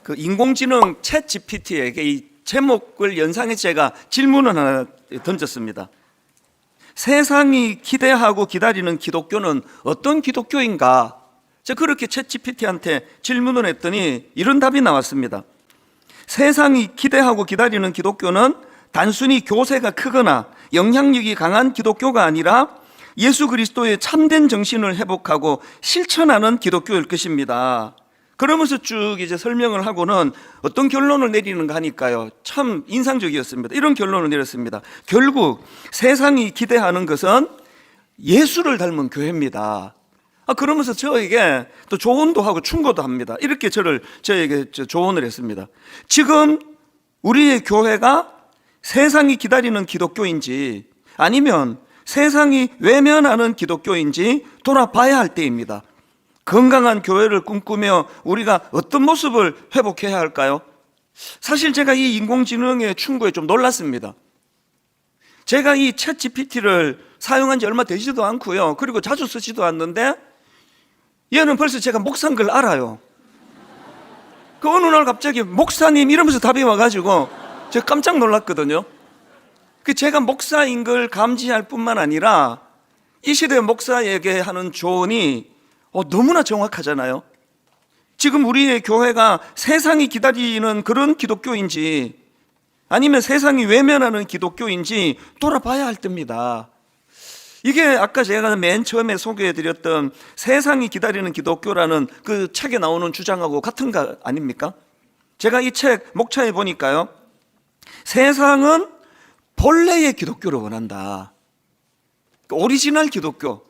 그 인공지능 챗 GPT에게 이 제목을 연상해서 제가 질문을 하나 던졌습니다. 세상이 기대하고 기다리는 기독교는 어떤 기독교인가? 제가 그렇게 챗 GPT한테 질문을 했더니 이런 답이 나왔습니다. 세상이 기대하고 기다리는 기독교는 단순히 교세가 크거나 영향력이 강한 기독교가 아니라 예수 그리스도의 참된 정신을 회복하고 실천하는 기독교일 것입니다. 그러면서 쭉 이제 설명을 하고는 어떤 결론을 내리는가 하니까요, 참 인상적이었습니다. 이런 결론을 내렸습니다. 결국 세상이 기대하는 것은 예수를 닮은 교회입니다. 그러면서 저에게 또 조언도 하고 충고도 합니다. 이렇게 저에게 조언을 했습니다. 지금 우리의 교회가 세상이 기다리는 기독교인지 아니면 세상이 외면하는 기독교인지 돌아봐야 할 때입니다. 건강한 교회를 꿈꾸며 우리가 어떤 모습을 회복해야 할까요? 사실 제가 이 인공지능의 충고에 좀 놀랐습니다. 제가 이 챗 GPT를 사용한 지 얼마 되지도 않고요, 그리고 자주 쓰지도 않는데 얘는 벌써 제가 목사인 걸 알아요. 그 어느 날 갑자기 목사님 이러면서 답이 와가지고 제가 깜짝 놀랐거든요. 그 제가 목사인 걸 감지할 뿐만 아니라 이 시대 목사에게 하는 조언이 너무나 정확하잖아요. 지금 우리의 교회가 세상이 기다리는 그런 기독교인지 아니면 세상이 외면하는 기독교인지 돌아봐야 할 때입니다. 이게 아까 제가 맨 처음에 소개해드렸던 세상이 기다리는 기독교라는 그 책에 나오는 주장하고 같은 거 아닙니까? 제가 이 책 목차에 보니까요, 세상은 본래의 기독교를 원한다. 오리지널 기독교,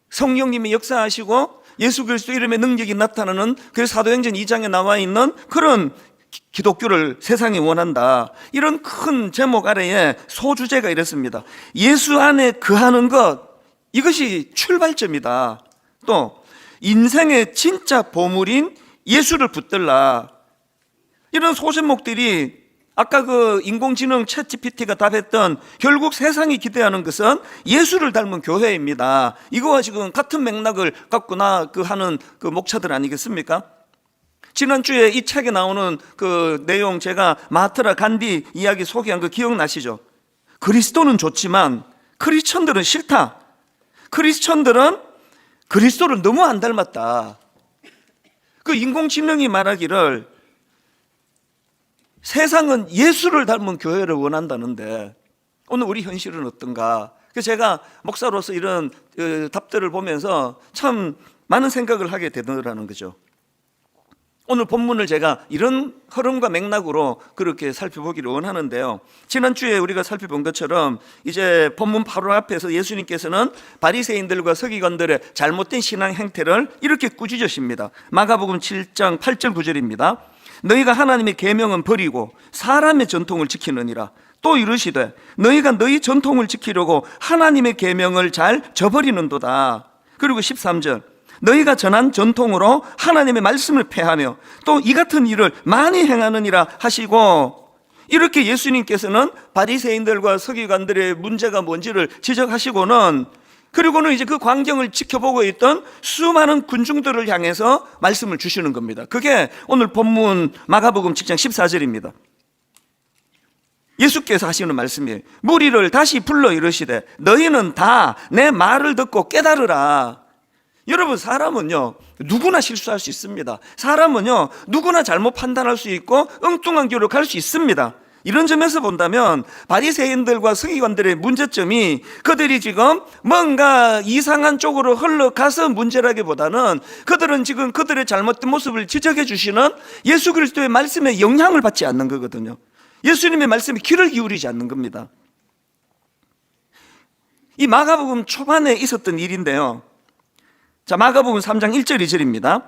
성령님이 역사하시고 예수 그리스도 이름의 능력이 나타나는 그 사도행전 2장에 나와 있는 그런 기독교를 세상이 원한다. 이런 큰 제목 아래에 소주제가 이랬습니다. 예수 안에 거하는 것, 이것이 출발점이다. 또 인생의 진짜 보물인 예수를 붙들라. 이런 소제목들이 아까 그 인공지능 챗 GPT가 답했던 결국 세상이 기대하는 것은 예수를 닮은 교회입니다. 이거와 지금 같은 맥락을 갖고 하는 그 목차들 아니겠습니까? 지난주에 이 책에 나오는 그 내용, 제가 마하트라 간디 이야기 소개한 거 기억나시죠? 그리스도는 좋지만 크리스천들은 싫다. 크리스천들은 그리스도를 너무 안 닮았다. 그 인공지능이 말하기를 세상은 예수를 닮은 교회를 원한다는데 오늘 우리 현실은 어떤가? 그래서 제가 목사로서 이런 답들을 보면서 참 많은 생각을 하게 되더라는 거죠. 오늘 본문을 제가 이런 흐름과 맥락으로 그렇게 살펴보기를 원하는데요, 지난주에 우리가 살펴본 것처럼 이제 본문 바로 앞에서 예수님께서는 바리새인들과 서기관들의 잘못된 신앙 행태를 이렇게 꾸짖으십니다. 마가복음 7장 8절 9절입니다. 너희가 하나님의 계명은 버리고 사람의 전통을 지키느니라. 또 이르시되 너희가 너희 전통을 지키려고 하나님의 계명을 잘 저버리는도다. 그리고 13절 너희가 전한 전통으로 하나님의 말씀을 폐하며 또 이 같은 일을 많이 행하느니라 하시고, 이렇게 예수님께서는 바리새인들과 서기관들의 문제가 뭔지를 지적하시고는, 그리고는 이제 그 광경을 지켜보고 있던 수많은 군중들을 향해서 말씀을 주시는 겁니다. 그게 오늘 본문 마가복음 7장 14절입니다. 예수께서 하시는 말씀이에요. 무리를 다시 불러 이르시되 너희는 다 내 말을 듣고 깨달으라. 여러분, 사람은요 누구나 실수할 수 있습니다. 사람은요 누구나 잘못 판단할 수 있고 엉뚱한 길로 갈 수 있습니다. 이런 점에서 본다면 바리새인들과 서기관들의 문제점이 그들이 지금 뭔가 이상한 쪽으로 흘러가서 문제라기보다는 그들은 지금 그들의 잘못된 모습을 지적해 주시는 예수 그리스도의 말씀에 영향을 받지 않는 거거든요. 예수님의 말씀에 귀를 기울이지 않는 겁니다. 이 마가복음 초반에 있었던 일인데요, 자, 마가복음 3장 1절 2절입니다.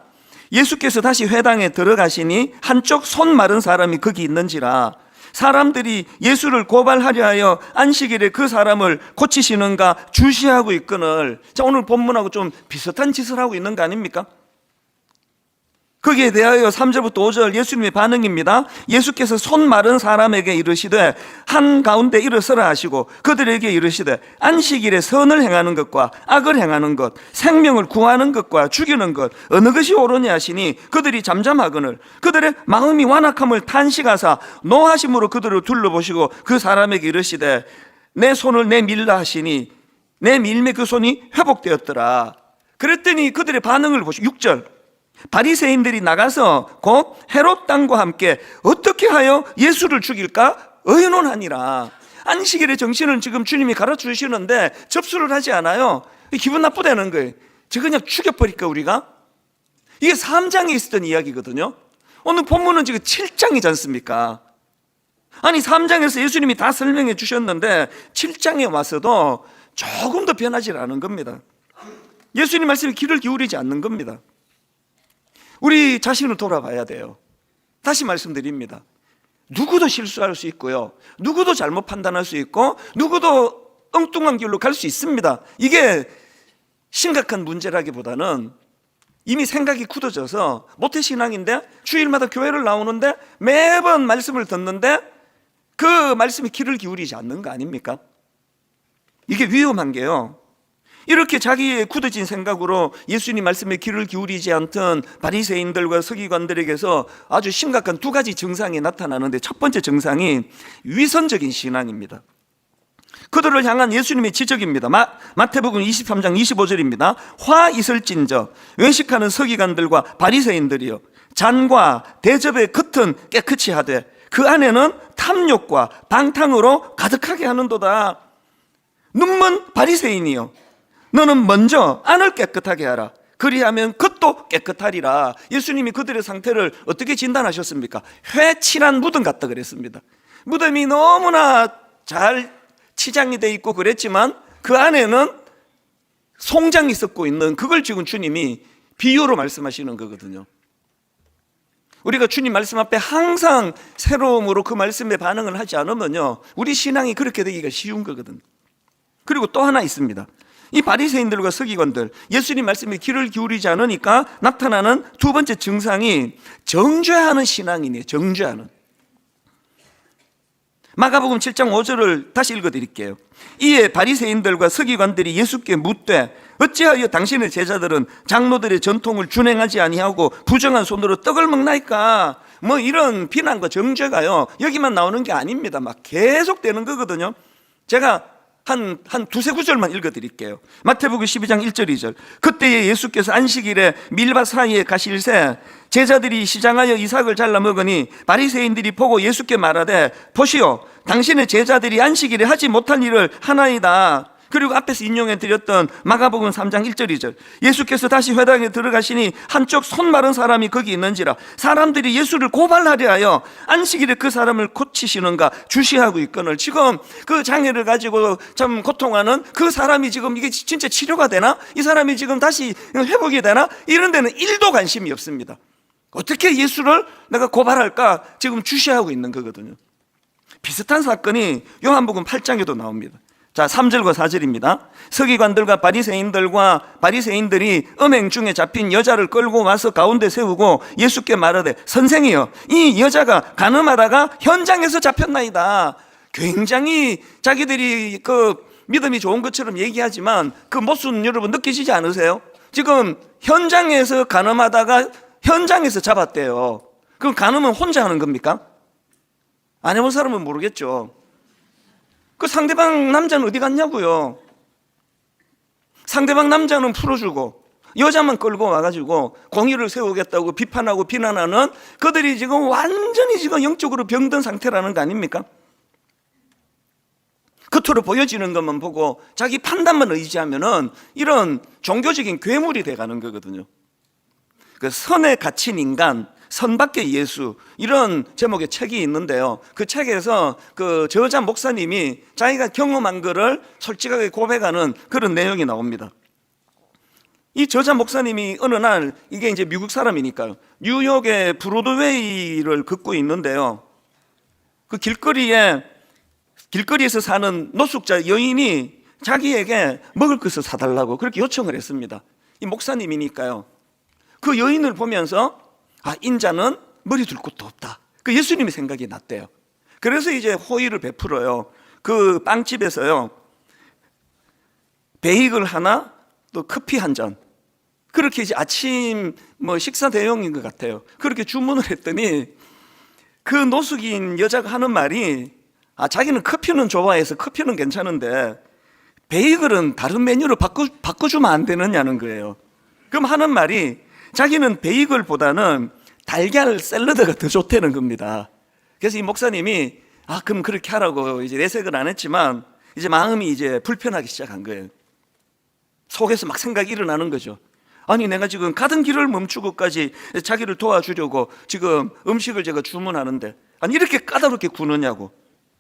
예수께서 다시 회당에 들어가시니 한쪽 손 마른 사람이 거기 있는지라 사람들이 예수를 고발하려 하여 안식일에 그 사람을 고치시는가 주시하고 있거늘. 자, 오늘 본문하고 좀 비슷한 짓을 하고 있는 거 아닙니까? 거기에 대하여 3절부터 5절 예수님의 반응입니다. 예수께서 손 마른 사람에게 이르시되 한가운데 일어서라 하시고 그들에게 이르시되 안식일에 선을 행하는 것과 악을 행하는 것, 생명을 구하는 것과 죽이는 것 어느 것이 옳으냐 하시니 그들이 잠잠하거늘 그들의 마음이 완악함을 탄식하사 노하심으로 그들을 둘러보시고 그 사람에게 이르시되 내 손을 내밀라 하시니 내 밀매 그 손이 회복되었더라. 그랬더니 그들의 반응을 보시고 6절 바리새인들이 나가서 곧 헤롯 왕과 함께 어떻게 하여 예수를 죽일까 의논하니라. 안식일의 정신을 지금 주님이 가르쳐 주시는데 접수를 하지 않아요. 기분 나쁘다는 거예요. 저 그냥 죽여버릴까 우리가? 이게 3장에 있었던 이야기거든요. 오늘 본문은 지금 7장이지 않습니까? 아니 3장에서 예수님이 다 설명해 주셨는데 7장에 와서도 조금 더 변하지 않은 겁니다. 예수님 말씀에 귀를 기울이지 않는 겁니다. 우리 자신을 돌아봐야 돼요. 다시 말씀드립니다. 누구도 실수할 수 있고요, 누구도 잘못 판단할 수 있고 누구도 엉뚱한 길로 갈 수 있습니다. 이게 심각한 문제라기보다는 이미 생각이 굳어져서 모태신앙인데 주일마다 교회를 나오는데 매번 말씀을 듣는데 그 말씀에 귀를 기울이지 않는 거 아닙니까? 이게 위험한 게요, 이렇게 자기의 굳어진 생각으로 예수님 말씀에 귀를 기울이지 않던 바리새인들과 서기관들에게서 아주 심각한 두 가지 증상이 나타나는데, 첫 번째 증상이 위선적인 신앙입니다. 그들을 향한 예수님의 지적입니다. 마태복음 23장 25절입니다. 화 있을진저 외식하는 서기관들과 바리새인들이여 잔과 대접의 겉은 깨끗이 하되 그 안에는 탐욕과 방탕으로 가득하게 하는도다. 눈먼 바리새인이여 너는 먼저 안을 깨끗하게 하라. 그리하면 겉도 깨끗하리라. 예수님이 그들의 상태를 어떻게 진단하셨습니까? 회칠한 무덤 같다 그랬습니다. 무덤이 너무나 잘 치장이 돼 있고 그랬지만 그 안에는 송장이 썩고 있는, 그걸 지금 주님이 비유로 말씀하시는 거거든요. 우리가 주님 말씀 앞에 항상 새로움으로 그 말씀에 반응을 하지 않으면요, 우리 신앙이 그렇게 되기가 쉬운 거거든요. 그리고 또 하나 있습니다. 이 바리새인들과 서기관들, 예수님 말씀에 귀를 기울이지 않으니까 나타나는 두 번째 증상이 정죄하는 신앙이네요. 정죄하는. 마가복음 7장 5절을 다시 읽어드릴게요. 이에 바리새인들과 서기관들이 예수께 묻되 어찌하여 당신의 제자들은 장로들의 전통을 준행하지 아니하고 부정한 손으로 떡을 먹나이까? 뭐 이런 비난과 정죄가요, 여기만 나오는 게 아닙니다. 막 계속되는 거거든요. 제가 한 두세 구절만 읽어드릴게요. 마태복음 12장 1절 2절. 그때에 예수께서 안식일에 밀밭 사이에 가실새 제자들이 시장하여 이삭을 잘라 먹으니 바리새인들이 보고 예수께 말하되 보시오, 당신의 제자들이 안식일에 하지 못한 일을 하나이다. 그리고 앞에서 인용해 드렸던 마가복음 3장 1절 2절. 예수께서 다시 회당에 들어가시니 한쪽 손 마른 사람이 거기 있는지라 사람들이 예수를 고발하려 하여 안식일에 그 사람을 고치시는가 주시하고 있거늘. 지금 그 장애를 가지고 참 고통하는 그 사람이 지금 이게 진짜 치료가 되나? 이 사람이 지금 다시 회복이 되나? 이런 데는 1도 관심이 없습니다. 어떻게 예수를 내가 고발할까 지금 주시하고 있는 거거든요. 비슷한 사건이 요한복음 8장에도 나옵니다. 자, 3절과 4절입니다. 서기관들과 바리새인들이 음행 중에 잡힌 여자를 끌고 와서 가운데 세우고 예수께 말하되 선생이여, 이 여자가 간음하다가 현장에서 잡혔나이다. 굉장히 자기들이 그 믿음이 좋은 것처럼 얘기하지만 그 모순 여러분 느끼시지 않으세요? 지금 현장에서 간음하다가 현장에서 잡았대요. 그럼 간음은 혼자 하는 겁니까? 안 해본 사람은 모르겠죠. 그 상대방 남자는 어디 갔냐고요. 상대방 남자는 풀어주고 여자만 끌고 와가지고 공의를 세우겠다고 비판하고 비난하는 그들이 지금 완전히 지금 영적으로 병든 상태라는 거 아닙니까? 겉으로 보여지는 것만 보고 자기 판단만 의지하면은 이런 종교적인 괴물이 돼가는 거거든요. 그 선에 갇힌 인간, 선밖의 예수, 이런 제목의 책이 있는데요, 그 책에서 그 저자 목사님이 자기가 경험한 거를 솔직하게 고백하는 그런 내용이 나옵니다. 이 저자 목사님이 어느 날, 이게 이제 미국 사람이니까요, 뉴욕의 브로드웨이를 걷고 있는데요, 그 길거리에서 사는 노숙자 여인이 자기에게 먹을 것을 사달라고 그렇게 요청을 했습니다. 이 목사님이니까요. 그 여인을 보면서 아, 인자는 머리 둘 곳도 없다. 그 예수님의 생각이 났대요. 그래서 이제 호의를 베풀어요. 그 빵집에서요, 베이글 하나, 또 커피 한 잔, 그렇게 이제 아침 식사 대용인 것 같아요. 그렇게 주문을 했더니 그 노숙인 여자가 하는 말이, 아, 자기는 커피는 좋아해서 커피는 괜찮은데 베이글은 다른 메뉴로 바꿔주면 안 되느냐는 거예요. 그럼 하는 말이, 자기는 베이글보다는 달걀 샐러드가 더 좋다는 겁니다. 그래서 이 목사님이, 아, 그럼 그렇게 하라고 이제 내색을 안 했지만 이제 마음이 이제 불편하기 시작한 거예요. 속에서 막 생각이 일어나는 거죠. 아니, 내가 지금 가던 길을 멈추고까지 자기를 도와주려고 지금 음식을 제가 주문하는데, 아니, 이렇게 까다롭게 구느냐고.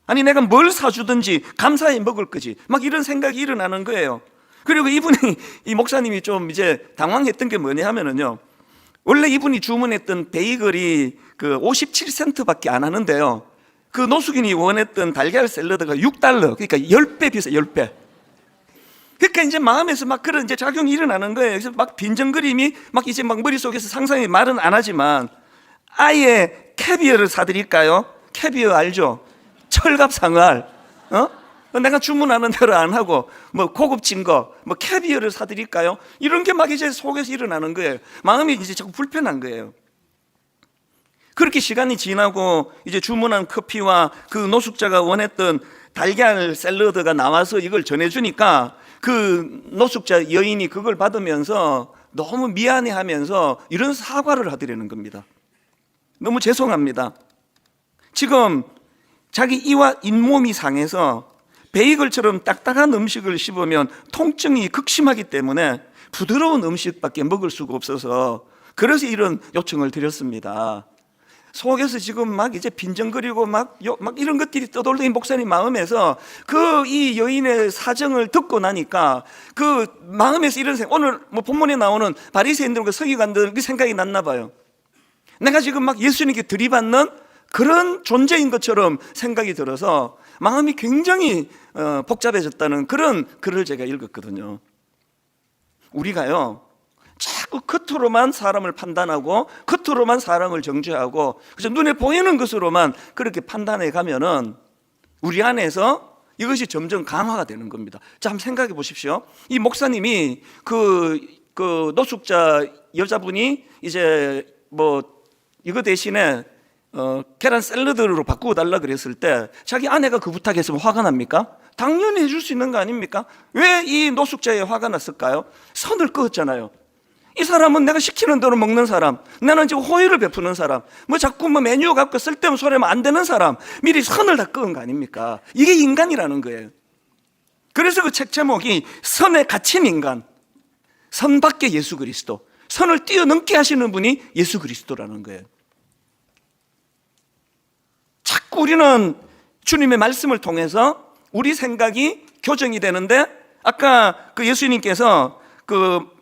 아니, 내가 뭘 사주든지 감사히 먹을 거지. 막 이런 생각이 일어나는 거예요. 그리고 이분이, 이 목사님이 좀 이제 당황했던 게 뭐냐 하면은요, 원래 이분이 주문했던 베이글이 그 57센트밖에 안 하는데요, 그 노숙인이 원했던 달걀 샐러드가 $6, 그러니까 10배 비싸, 10배. 그러니까 이제 마음에서 막 그런 이제 작용이 일어나는 거예요. 그래서 막 빈정거림이 막 이제 막 머릿속에서 상상이, 말은 안 하지만, 아예 캐비어를 사드릴까요? 캐비어 알죠? 철갑 상알, 내가 주문하는 대로 안 하고 고급진 거, 캐비어를 사드릴까요? 이런 게 막 이제 속에서 일어나는 거예요. 마음이 이제 자꾸 불편한 거예요. 그렇게 시간이 지나고 이제 주문한 커피와 그 노숙자가 원했던 달걀 샐러드가 나와서 이걸 전해주니까 그 노숙자 여인이 그걸 받으면서 너무 미안해하면서 이런 사과를 하더라는 겁니다. 너무 죄송합니다. 지금 자기 이와 잇몸이 상해서 베이글처럼 딱딱한 음식을 씹으면 통증이 극심하기 때문에 부드러운 음식밖에 먹을 수가 없어서 그래서 이런 요청을 드렸습니다. 속에서 지금 막 이제 빈정거리고 막 이런 것들이 떠돌던 목사님 마음에서 그 이 여인의 사정을 듣고 나니까 그 마음에서 이런 생각, 오늘 본문에 나오는 바리새인들과 서기관들 그 생각이 났나 봐요. 내가 지금 막 예수님께 들이받는 그런 존재인 것처럼 생각이 들어서 마음이 굉장히 복잡해졌다는 그런 글을 제가 읽었거든요. 우리가요, 자꾸 겉으로만 사람을 판단하고 겉으로만 사람을 정죄하고 그래서 눈에 보이는 것으로만 그렇게 판단해 가면은 우리 안에서 이것이 점점 강화가 되는 겁니다. 자, 한번 생각해 보십시오. 이 목사님이 그 노숙자 여자분이 이제 이거 대신에 계란 샐러드로 바꾸어 달라 그랬을 때 자기 아내가 그 부탁했으면 화가 납니까? 당연히 해줄 수 있는 거 아닙니까? 왜 이 노숙자에 화가 났을까요? 선을 그었잖아요. 이 사람은 내가 시키는 대로 먹는 사람, 나는 지금 호의를 베푸는 사람, 자꾸 메뉴 갖고 쓸데없는 소리 하면 안 되는 사람, 미리 선을 다 그은 거 아닙니까? 이게 인간이라는 거예요. 그래서 그 책 제목이 선에 갇힌 인간, 선 밖에 예수 그리스도, 선을 뛰어넘게 하시는 분이 예수 그리스도라는 거예요. 자꾸 우리는 주님의 말씀을 통해서 우리 생각이 교정이 되는데, 아까 그 예수님께서 그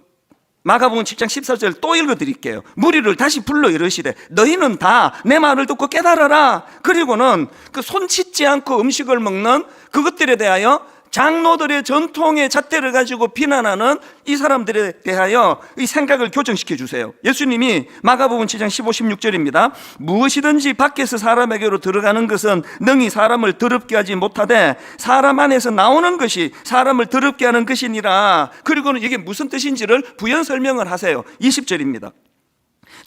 마가복음 10장 14절 또 읽어드릴게요. 무리를 다시 불러 이르시되 너희는 다 내 말을 듣고 깨달아라. 그리고는 그 손 씻지 않고 음식을 먹는 그것들에 대하여 장로들의 전통의 잣대를 가지고 비난하는 이 사람들에 대하여 이 생각을 교정시켜 주세요. 예수님이 마가복음 7장 15, 16절입니다. 무엇이든지 밖에서 사람에게로 들어가는 것은 능히 사람을 더럽게 하지 못하되 사람 안에서 나오는 것이 사람을 더럽게 하는 것이니라. 그리고는 이게 무슨 뜻인지를 부연 설명을 하세요. 20절입니다.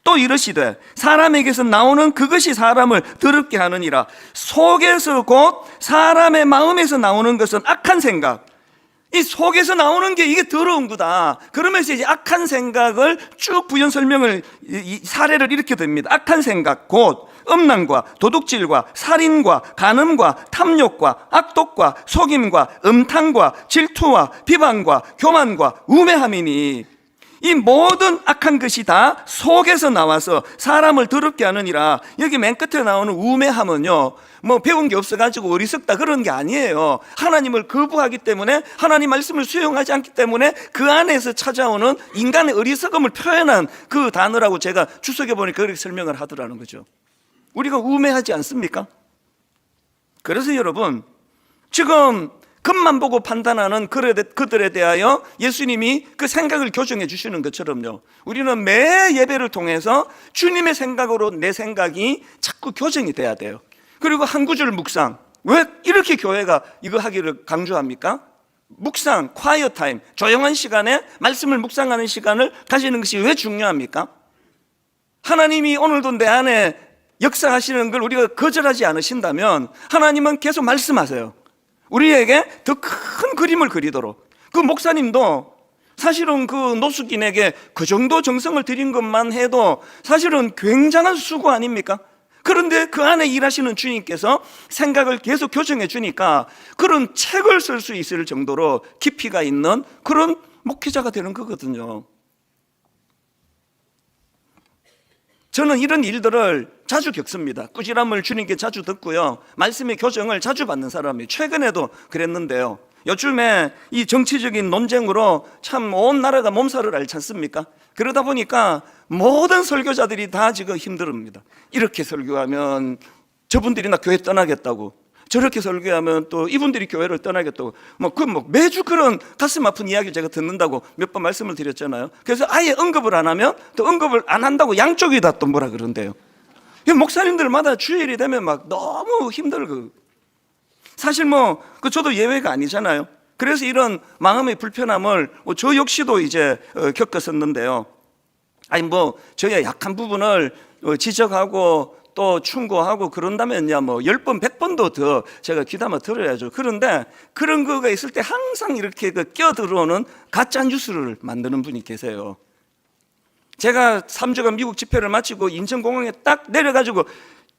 또 이르시되 사람에게서 나오는 그것이 사람을 더럽게 하느니라. 속에서 곧 사람의 마음에서 나오는 것은 악한 생각, 이 속에서 나오는 게 이게 더러운 거다. 그러면서 이제 악한 생각을 쭉 부연 설명을, 사례를 이렇게 듭니다. 악한 생각 곧 음란과 도둑질과 살인과 간음과 탐욕과 악독과 속임과 음탕과 질투와 비방과 교만과 우매함이니 이 모든 악한 것이 다 속에서 나와서 사람을 더럽게 하느니라. 여기 맨 끝에 나오는 우매함은요, 배운 게 없어가지고 어리석다 그런 게 아니에요. 하나님을 거부하기 때문에, 하나님 말씀을 수용하지 않기 때문에 그 안에서 찾아오는 인간의 어리석음을 표현한 그 단어라고 제가 주석에 보니까 그렇게 설명을 하더라는 거죠. 우리가 우매하지 않습니까? 그래서 여러분, 지금 겉만 보고 판단하는 그들에 대하여 예수님이 그 생각을 교정해 주시는 것처럼요, 우리는 매 예배를 통해서 주님의 생각으로 내 생각이 자꾸 교정이 돼야 돼요. 그리고 한 구절 묵상, 왜 이렇게 교회가 이거 하기를 강조합니까? 묵상, quiet time, 조용한 시간에 말씀을 묵상하는 시간을 가지는 것이 왜 중요합니까? 하나님이 오늘도 내 안에 역사하시는 걸 우리가 거절하지 않으신다면 하나님은 계속 말씀하세요. 우리에게 더 큰 그림을 그리도록. 그 목사님도 사실은 그 노숙인에게 그 정도 정성을 들인 것만 해도 사실은 굉장한 수고 아닙니까? 그런데 그 안에 일하시는 주님께서 생각을 계속 교정해 주니까 그런 책을 쓸 수 있을 정도로 깊이가 있는 그런 목회자가 되는 거거든요. 저는 이런 일들을 자주 겪습니다. 꾸지람을 주님께 자주 듣고요, 말씀의 교정을 자주 받는 사람이에요. 최근에도 그랬는데요, 요즘에 이 정치적인 논쟁으로 참 온 나라가 몸살을 앓지 않습니까? 그러다 보니까 모든 설교자들이 다 지금 힘들합니다. 이렇게 설교하면 저분들이 나 교회 떠나겠다고, 저렇게 설교하면 또 이분들이 교회를 떠나겠다고, 매주 그런 가슴 아픈 이야기를 제가 듣는다고 몇 번 말씀을 드렸잖아요. 그래서 아예 언급을 안 하면 또 언급을 안 한다고 양쪽이 다 또 뭐라 그런대요. 목사님들마다 주일이 되면 막 너무 힘들고, 사실 저도 예외가 아니잖아요. 그래서 이런 마음의 불편함을 저 역시도 이제 겪었었는데요. 저의 약한 부분을 지적하고 또 충고하고 그런다면야 10번, 100번도 더 제가 귀담아 들어야죠. 그런데 그런 거가 있을 때 항상 이렇게 껴들어오는 가짜 뉴스를 만드는 분이 계세요. 제가 3주간 미국 집회를 마치고 인천공항에 딱 내려가지고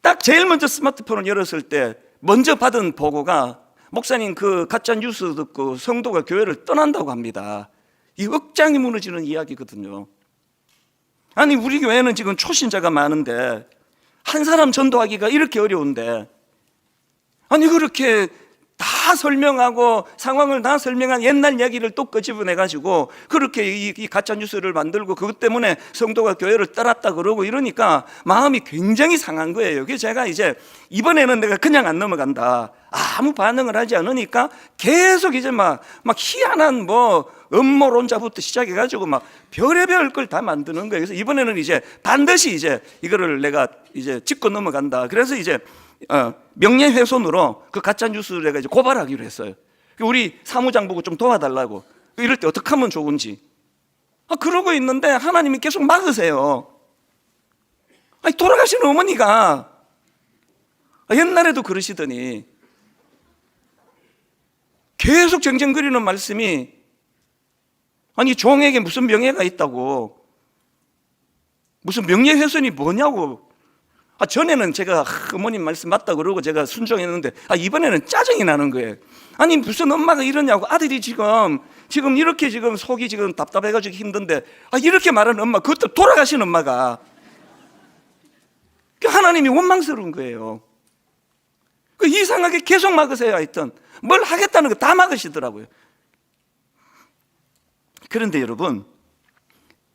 딱 제일 먼저 스마트폰을 열었을 때 먼저 받은 보고가, 목사님 그 가짜 뉴스 듣고 성도가 교회를 떠난다고 합니다. 이 억장이 무너지는 이야기거든요. 아니, 우리 교회는 지금 초신자가 많은데 한 사람 전도하기가 이렇게 어려운데, 아니 그렇게 다 설명하고 상황을 다 설명한 옛날 이야기를 또 끄집어내가지고 그렇게 이 가짜 뉴스를 만들고 그것 때문에 성도가 교회를 떠났다 그러고 이러니까 마음이 굉장히 상한 거예요. 그래서 제가 이제 이번에는 내가 그냥 안 넘어간다, 아무 반응을 하지 않으니까 계속 이제 막 희한한 음모론자부터 시작해가지고 막 별의별 걸 다 만드는 거예요. 그래서 이번에는 이제 반드시 이제 이거를 내가 이제 짚고 넘어간다. 그래서 이제 명예훼손으로 그 가짜 뉴스를 내가 이제 고발하기로 했어요. 우리 사무장 보고 좀 도와달라고. 이럴 때 어떻게 하면 좋은지. 그러고 있는데 하나님이 계속 막으세요. 돌아가신 어머니가 옛날에도 그러시더니 계속 쟁쟁거리는 말씀이, 아니 종에게 무슨 명예가 있다고, 무슨 명예훼손이 뭐냐고. 전에는 제가 어머님 말씀 맞다 그러고 제가 순종했는데 이번에는 짜증이 나는 거예요. 아니 무슨 엄마가 이러냐고, 아들이 지금 이렇게 지금 속이 지금 답답해가지고 힘든데 이렇게 말하는 엄마, 그것도 돌아가신 엄마가. 하나님이 원망스러운 거예요. 이상하게 계속 막으세요. 하여튼 뭘 하겠다는 거 다 막으시더라고요. 그런데 여러분,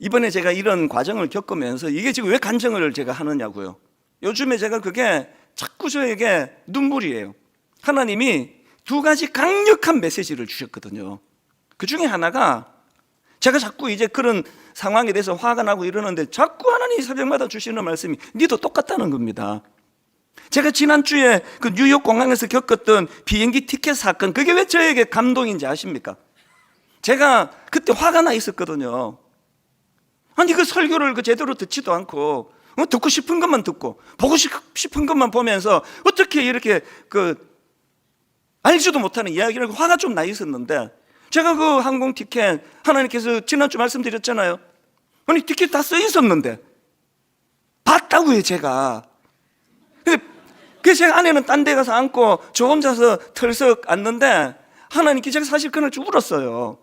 이번에 제가 이런 과정을 겪으면서 이게 지금 왜 간증을 제가 하느냐고요. 요즘에 제가 그게 자꾸 저에게 눈물이에요. 하나님이 두 가지 강력한 메시지를 주셨거든요. 그 중에 하나가, 제가 자꾸 이제 그런 상황에 대해서 화가 나고 이러는데 자꾸 하나님이 새벽마다 주시는 말씀이 니도 똑같다는 겁니다. 제가 지난주에 그 뉴욕 공항에서 겪었던 비행기 티켓 사건, 그게 왜 저에게 감동인지 아십니까? 제가 그때 화가 나 있었거든요. 아니 그 설교를 제대로 듣지도 않고 듣고 싶은 것만 듣고 보고 싶은 것만 보면서 어떻게 이렇게 알지도 못하는 이야기를, 화가 좀 나 있었는데, 제가 그 항공 티켓 하나님께서 지난주 말씀드렸잖아요. 아니 티켓 다 써 있었는데 봤다고요 제가. 그래서 제가 아내는 딴 데 가서 앉고 저 혼자서 털썩 앉는데 하나님께 제가 사실 그날 좀 울었어요.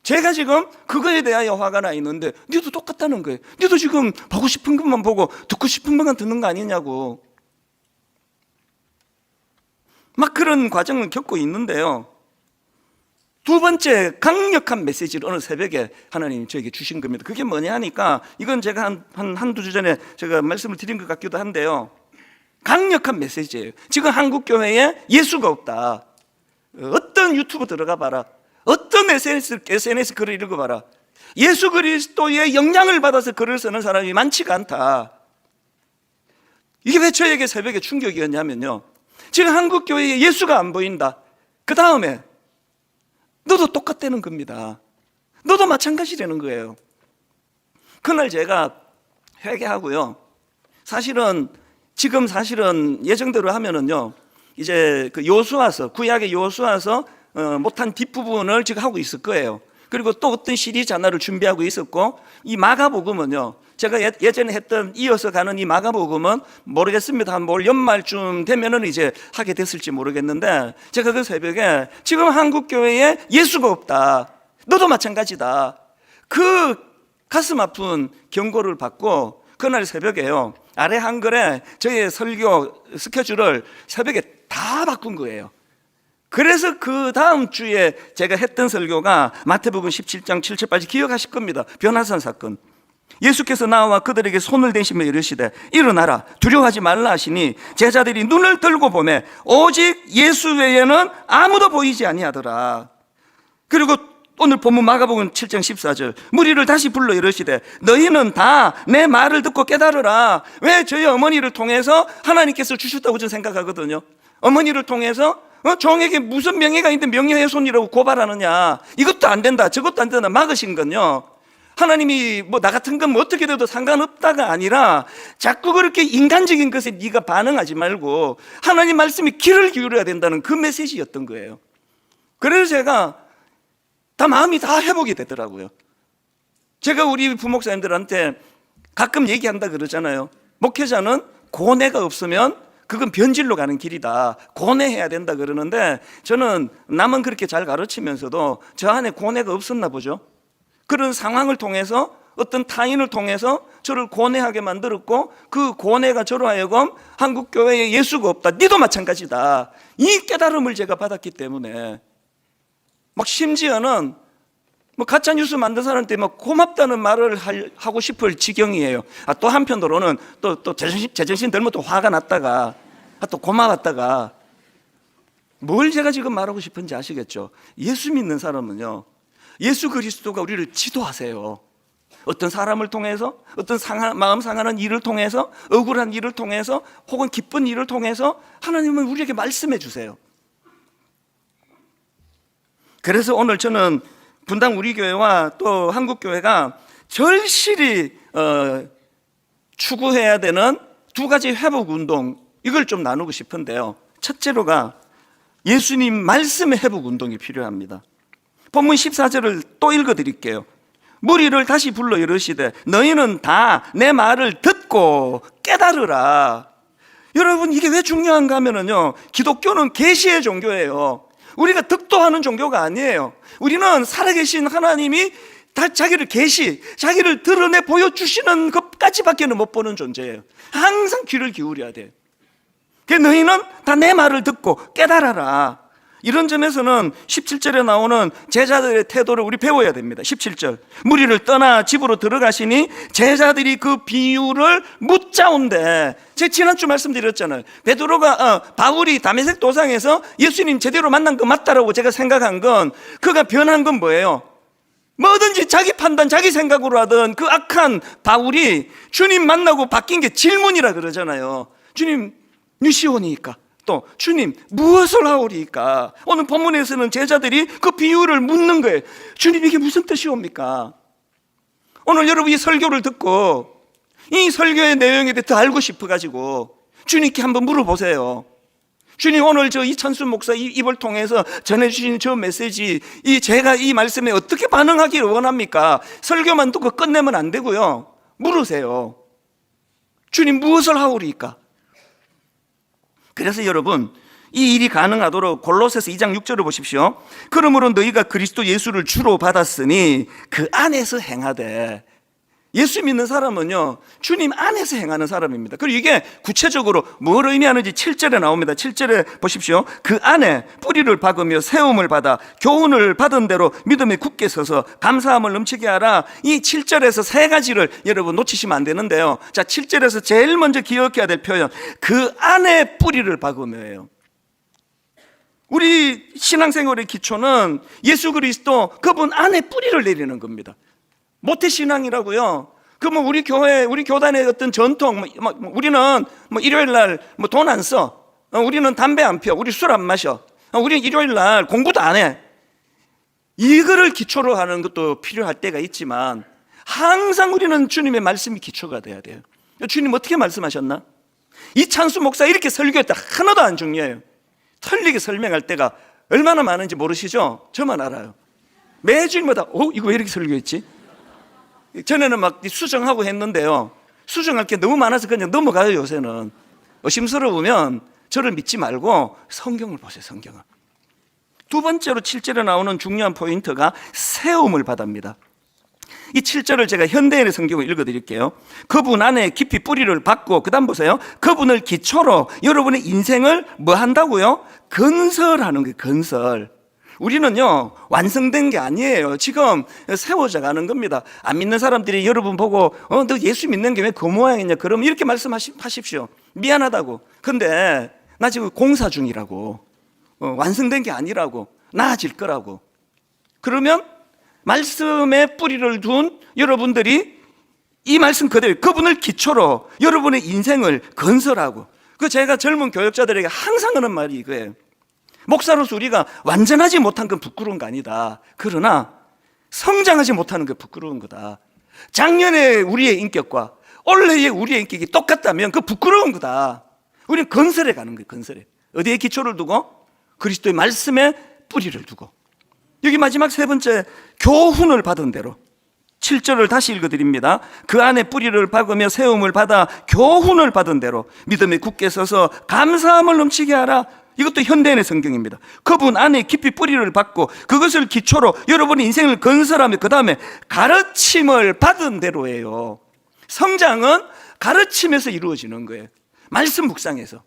제가 지금 그거에 대하여 화가 나 있는데 니도 똑같다는 거예요. 니도 지금 보고 싶은 것만 보고 듣고 싶은 것만 듣는 거 아니냐고. 막 그런 과정을 겪고 있는데요, 두 번째 강력한 메시지를 어느 새벽에 하나님이 저에게 주신 겁니다. 그게 뭐냐 하니까, 이건 제가 한두 주 전에 제가 말씀을 드린 것 같기도 한데요, 강력한 메시지예요. 지금 한국 교회에 예수가 없다. 어떤 유튜브 들어가 봐라, 어떤 SNS 글을 읽어봐라, 예수 그리스도의 영향을 받아서 글을 쓰는 사람이 많지가 않다. 이게 왜 저에게 새벽에 충격이었냐면요, 지금 한국교회에 예수가 안 보인다. 그 다음에 너도 똑같다는 겁니다. 너도 마찬가지라는 거예요. 그날 제가 회개하고요, 지금 예정대로 하면은요, 이제 그 요수아서, 구약의 요수아서 못한 뒷부분을 지금 하고 있을 거예요. 그리고 또 어떤 시리즈 하나를 준비하고 있었고, 이 마가복음은요, 제가 예전에 이어서 가는 이 마가복음은 모르겠습니다. 한 올 연말쯤 되면은 이제 하게 됐을지 모르겠는데, 제가 그 새벽에 지금 한국교회에 예수가 없다, 너도 마찬가지다, 그 가슴 아픈 경고를 받고 그날 새벽에요, 아래 한글에 저의 설교 스케줄을 새벽에 다 바꾼 거예요. 그래서 그 다음 주에 제가 했던 설교가 마태복음 17장 7절까지 기억하실 겁니다. 변화산 사건. 예수께서 나와 그들에게 손을 대시며 이르시되 일어나라, 두려워하지 말라 하시니 제자들이 눈을 들고 보매 오직 예수 외에는 아무도 보이지 아니하더라. 그리고 오늘 본문 마가복음 7장 14절, 무리를 다시 불러 이르시되 너희는 다 내 말을 듣고 깨달으라. 왜 저희 어머니를 통해서 하나님께서 주셨다고 저는 생각하거든요. 어머니를 통해서 종에게 무슨 명예가 있는데 명예훼손이라고 고발하느냐, 이것도 안 된다, 저것도 안 된다 막으신 건요, 하나님이 나 같은 건 어떻게 돼도 상관없다가 아니라 자꾸 그렇게 인간적인 것에 네가 반응하지 말고 하나님 말씀에 귀를 기울여야 된다는 그 메시지였던 거예요. 그래서 제가 마음이 다 회복이 되더라고요. 제가 우리 부목사님들한테 가끔 얘기한다 그러잖아요. 목회자는 고뇌가 없으면 그건 변질로 가는 길이다, 고뇌해야 된다 그러는데, 저는 남은 그렇게 잘 가르치면서도 저 안에 고뇌가 없었나 보죠. 그런 상황을 통해서, 어떤 타인을 통해서 저를 고뇌하게 만들었고, 그 고뇌가 저로 하여금 한국교회에 예수가 없다, 니도 마찬가지다, 이 깨달음을 제가 받았기 때문에 심지어는 가짜 뉴스 만든 사람한테 고맙다는 말을 하고 싶을 지경이에요. 또 한편으로는 또 제정신 들면 또 화가 났다가 또 고마웠다가, 뭘 제가 지금 말하고 싶은지 아시겠죠? 예수 믿는 사람은요, 예수 그리스도가 우리를 지도하세요. 어떤 사람을 통해서, 어떤 마음 상하는 일을 통해서, 억울한 일을 통해서, 혹은 기쁜 일을 통해서 하나님은 우리에게 말씀해 주세요. 그래서 오늘 저는 분당 우리 교회와 또 한국교회가 절실히 추구해야 되는 두 가지 회복운동, 이걸 좀 나누고 싶은데요, 첫째로가 예수님 말씀의 회복운동이 필요합니다. 본문 14절을 또 읽어드릴게요. 무리를 다시 불러 이르시되 너희는 다 내 말을 듣고 깨달으라. 여러분, 이게 왜 중요한가 하면요, 기독교는 계시의 종교예요. 우리가 득도하는 종교가 아니에요. 우리는 살아계신 하나님이 다 자기를 자기를 드러내 보여주시는 것까지밖에는 못 보는 존재예요. 항상 귀를 기울여야 돼요. 너희는 다 내 말을 듣고 깨달아라. 이런 점에서는 17절에 나오는 제자들의 태도를 우리 배워야 됩니다. 17절, 무리를 떠나 집으로 들어가시니 제자들이 그 비유를 묻자온대. 제가 지난주 말씀드렸잖아요. 바울이 다메섹 도상에서 예수님 제대로 만난 거 맞다라고 제가 생각한 건, 그가 변한 건 뭐예요? 뭐든지 자기 판단, 자기 생각으로 하던 그 악한 바울이 주님 만나고 바뀐 게 질문이라 그러잖아요. 주님, 뉴시오니까, 또 주님 무엇을 하오리까? 오늘 본문에서는 제자들이 그 비유를 묻는 거예요. 주님, 이게 무슨 뜻이옵니까? 오늘 여러분 이 설교를 듣고 이 설교의 내용에 대해 더 알고 싶어가지고 주님께 한번 물어보세요. 주님, 오늘 저 이찬수 목사 입을 통해서 전해주신 저 메시지, 제가 이 말씀에 어떻게 반응하기를 원합니까? 설교만 듣고 끝내면 안 되고요, 물으세요. 주님, 무엇을 하오리까? 그래서 여러분, 이 일이 가능하도록 골로새서 2장 6절을 보십시오. 그러므로 너희가 그리스도 예수를 주로 받았으니 그 안에서 행하되. 예수 믿는 사람은요, 주님 안에서 행하는 사람입니다. 그리고 이게 구체적으로 뭘 의미하는지 7절에 나옵니다. 7절에 보십시오. 그 안에 뿌리를 박으며 세움을 받아 교훈을 받은 대로 믿음에 굳게 서서 감사함을 넘치게 하라. 이 7절에서 세 가지를 여러분 놓치시면 안 되는데요, 자, 7절에서 제일 먼저 기억해야 될 표현, 그 안에 뿌리를 박으며예요. 우리 신앙생활의 기초는 예수 그리스도 그분 안에 뿌리를 내리는 겁니다. 모태신앙이라고요. 그러면 우리 교회, 우리 교단의 어떤 전통, 우리는 일요일 날 돈 안 써. 우리는 담배 안 피워. 우리 술 안 마셔. 우리는 일요일 날 공부도 안 해. 이거를 기초로 하는 것도 필요할 때가 있지만 항상 우리는 주님의 말씀이 기초가 돼야 돼요. 주님 어떻게 말씀하셨나? 이찬수 목사 이렇게 설교했다. 하나도 안 중요해요. 틀리게 설명할 때가 얼마나 많은지 모르시죠? 저만 알아요. 매주일마다 이거 왜 이렇게 설교했지? 전에는 막 수정하고 했는데요, 수정할 게 너무 많아서 그냥 넘어가요. 요새는 의심스러우면 저를 믿지 말고 성경을 보세요. 성경을. 두 번째로 7절에 나오는 중요한 포인트가 세움을 받습니다. 이 7절을 제가 현대인의 성경을 읽어드릴게요. 그분 안에 깊이 뿌리를 받고, 그 다음 보세요. 그분을 기초로 여러분의 인생을 뭐 한다고요? 건설하는 거예요. 건설. 우리는요, 완성된 게 아니에요. 지금 세워져 가는 겁니다. 안 믿는 사람들이 여러분 보고 너 예수 믿는 게 왜 그 모양이냐, 그러면 이렇게 말씀하십시오. 미안하다고. 근데 나 지금 공사 중이라고, 완성된 게 아니라고, 나아질 거라고. 그러면 말씀에 뿌리를 둔 여러분들이 이 말씀 그대로 그분을 기초로 여러분의 인생을 건설하고, 제가 젊은 교역자들에게 항상 하는 말이 이거예요. 목사로서 우리가 완전하지 못한 건 부끄러운 거 아니다. 그러나 성장하지 못하는 게 부끄러운 거다. 작년에 우리의 인격과 올해의 우리의 인격이 똑같다면 그 부끄러운 거다. 우리는 건설해 가는 거예요. 건설해. 어디에 기초를 두고? 그리스도의 말씀에 뿌리를 두고. 여기 마지막 세 번째, 교훈을 받은 대로. 7절을 다시 읽어드립니다. 그 안에 뿌리를 박으며 세움을 받아 교훈을 받은 대로 믿음에 굳게 서서 감사함을 넘치게 하라. 이것도 현대인의 성경입니다. 그분 안에 깊이 뿌리를 받고 그것을 기초로 여러분의 인생을 건설하며 그 다음에 가르침을 받은 대로예요. 성장은 가르침에서 이루어지는 거예요. 말씀 묵상에서.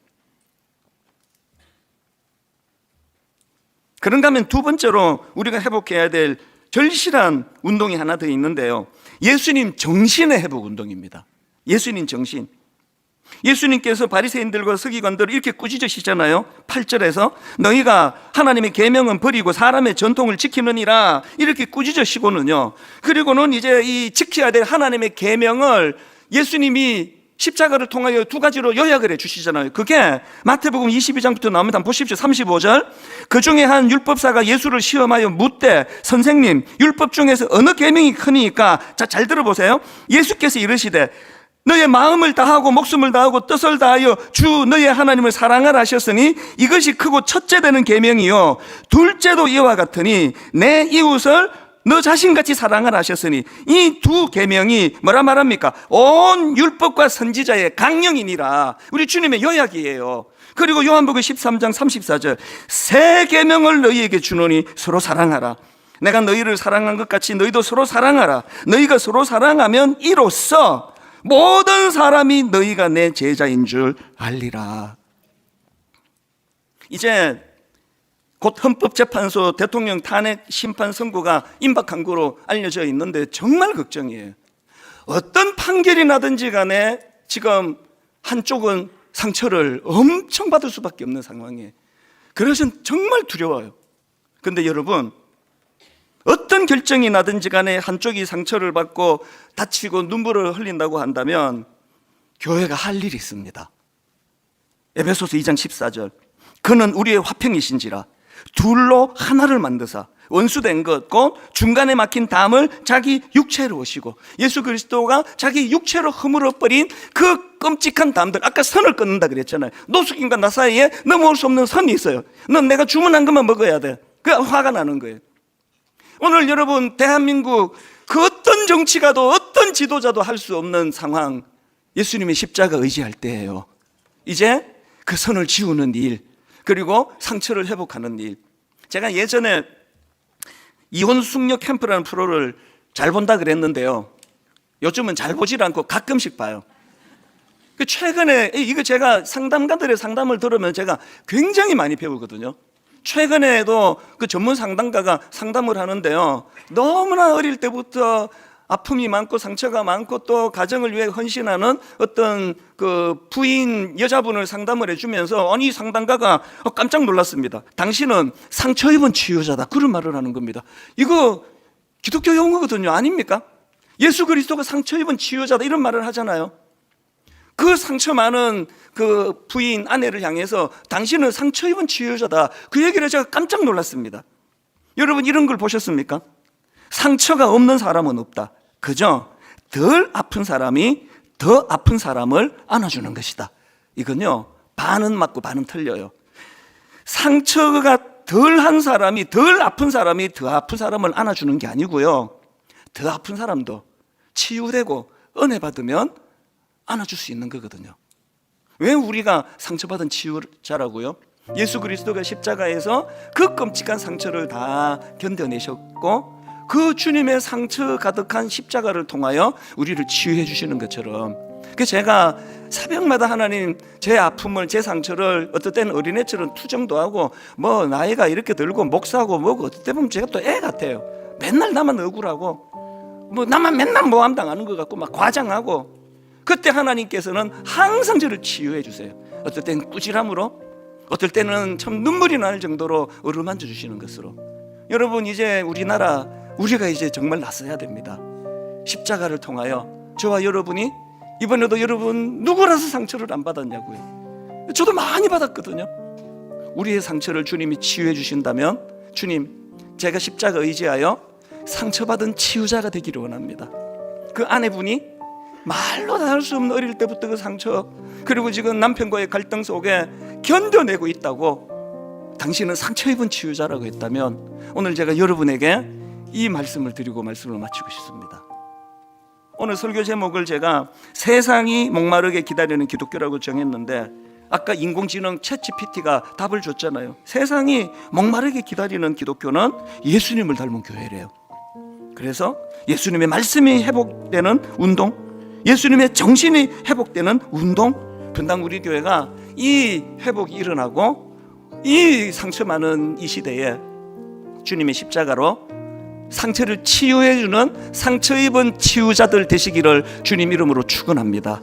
그런가 하면 두 번째로 우리가 회복해야 될 절실한 운동이 하나 더 있는데요, 예수님 정신의 회복 운동입니다. 예수님 정신. 예수님께서 바리새인들과 서기관들을 이렇게 꾸짖으시잖아요. 8절에서 너희가 하나님의 계명은 버리고 사람의 전통을 지키느니라, 이렇게 꾸짖으시고는요, 그리고는 이제 이 지켜야 될 하나님의 계명을 예수님이 십자가를 통하여 두 가지로 요약을 해 주시잖아요. 그게 마태복음 22장부터 나오면 한번 보십시오. 35절. 그 중에 한 율법사가 예수를 시험하여 묻되 선생님, 율법 중에서 어느 계명이 크니까? 자, 잘 들어보세요. 예수께서 이르시되 너의 마음을 다하고 목숨을 다하고 뜻을 다하여 주 너의 하나님을 사랑하라 하셨으니 이것이 크고 첫째 되는 계명이요 둘째도 이와 같으니 내 이웃을 너 자신같이 사랑하라 하셨으니, 이 두 계명이 뭐라 말합니까? 온 율법과 선지자의 강령이니라. 우리 주님의 요약이에요. 그리고 요한복음 13장 34절 새 계명을 너희에게 주노니 서로 사랑하라. 내가 너희를 사랑한 것 같이 너희도 서로 사랑하라. 너희가 서로 사랑하면 이로써 모든 사람이 너희가 내 제자인 줄 알리라. 이제 곧 헌법재판소 대통령 탄핵 심판 선고가 임박한 거로 알려져 있는데 정말 걱정이에요. 어떤 판결이 나든지 간에 지금 한쪽은 상처를 엄청 받을 수밖에 없는 상황이에요. 그래서 정말 두려워요. 그런데 여러분, 어떤 결정이 나든지 간에 한쪽이 상처를 받고 다치고 눈물을 흘린다고 한다면 교회가 할 일이 있습니다. 에베소서 2장 14절 그는 우리의 화평이신지라 둘로 하나를 만드사 원수된 것 곧 중간에 막힌 담을 자기 육체로 오시고, 예수 그리스도가 자기 육체로 허물어버린 그 끔찍한 담들, 아까 선을 끊는다 그랬잖아요. 노숙인과 나 사이에 넘어올 수 없는 선이 있어요. 넌 내가 주문한 것만 먹어야 돼. 그 화가 나는 거예요. 오늘 여러분, 대한민국 그 어떤 정치가도 어떤 지도자도 할 수 없는 상황, 예수님의 십자가 의지할 때예요. 이제 그 선을 지우는 일, 그리고 상처를 회복하는 일. 제가 예전에 이혼 숙녀 캠프라는 프로를 잘 본다 그랬는데요, 요즘은 잘 보질 않고 가끔씩 봐요. 최근에 이거 제가 상담가들의 상담을 들으면 제가 굉장히 많이 배우거든요. 최근에도 그 전문 상담가가 상담을 하는데요, 너무나 어릴 때부터 아픔이 많고 상처가 많고 또 가정을 위해 헌신하는 어떤 그 부인 여자분을 상담을 해주면서 아니 상담가가 깜짝 놀랐습니다. 당신은 상처 입은 치유자다, 그런 말을 하는 겁니다. 이거 기독교 용어거든요. 아닙니까? 예수 그리스도가 상처 입은 치유자다 이런 말을 하잖아요. 그 상처 많은 그 부인 아내를 향해서 당신은 상처 입은 치유자다, 그 얘기를 제가 깜짝 놀랐습니다. 여러분 이런 걸 보셨습니까? 상처가 없는 사람은 없다. 그죠? 덜 아픈 사람이 더 아픈 사람을 안아주는 것이다. 이건요, 반은 맞고 반은 틀려요. 상처가 덜한 사람이, 덜 아픈 사람이 더 아픈 사람을 안아주는 게 아니고요, 더 아픈 사람도 치유되고 은혜 받으면 안아줄 수 있는 거거든요. 왜 우리가 상처받은 치유자라고요? 예수 그리스도가 십자가에서 그 끔찍한 상처를 다 견뎌내셨고 그 주님의 상처 가득한 십자가를 통하여 우리를 치유해 주시는 것처럼, 그 제가 새벽마다 하나님 제 아픔을, 제 상처를 어떨 때는 어린애처럼 투정도 하고 뭐 나이가 이렇게 들고 목사고 뭐고 어떨 때 보면 제가 또 애 같아요. 맨날 나만 억울하고 뭐 나만 맨날 모함 당하는 것 같고 막 과장하고, 그때 하나님께서는 항상 저를 치유해 주세요. 어떨 때는 꾸지람으로, 어떨 때는 참 눈물이 날 정도로 어루만져 주시는 것으로. 여러분 이제 우리가 이제 정말 나서야 됩니다. 십자가를 통하여 저와 여러분이, 이번에도 여러분 누구라서 상처를 안 받았냐고요? 저도 많이 받았거든요. 우리의 상처를 주님이 치유해 주신다면, 주님 제가 십자가 의지하여 상처받은 치유자가 되기를 원합니다. 그 아내분이 말로 다 할 수 없는 어릴 때부터 그 상처, 그리고 지금 남편과의 갈등 속에 견뎌내고 있다고, 당신은 상처 입은 치유자라고 했다면 오늘 제가 여러분에게 이 말씀을 드리고 말씀을 마치고 싶습니다. 오늘 설교 제목을 제가 세상이 목마르게 기다리는 기독교라고 정했는데, 아까 인공지능 챗GPT가 답을 줬잖아요. 세상이 목마르게 기다리는 기독교는 예수님을 닮은 교회래요. 그래서 예수님의 말씀이 회복되는 운동, 예수님의 정신이 회복되는 운동, 분당 우리 교회가 이 회복이 일어나고 이 상처 많은 이 시대에 주님의 십자가로 상처를 치유해 주는 상처 입은 치유자들 되시기를 주님 이름으로 축원합니다.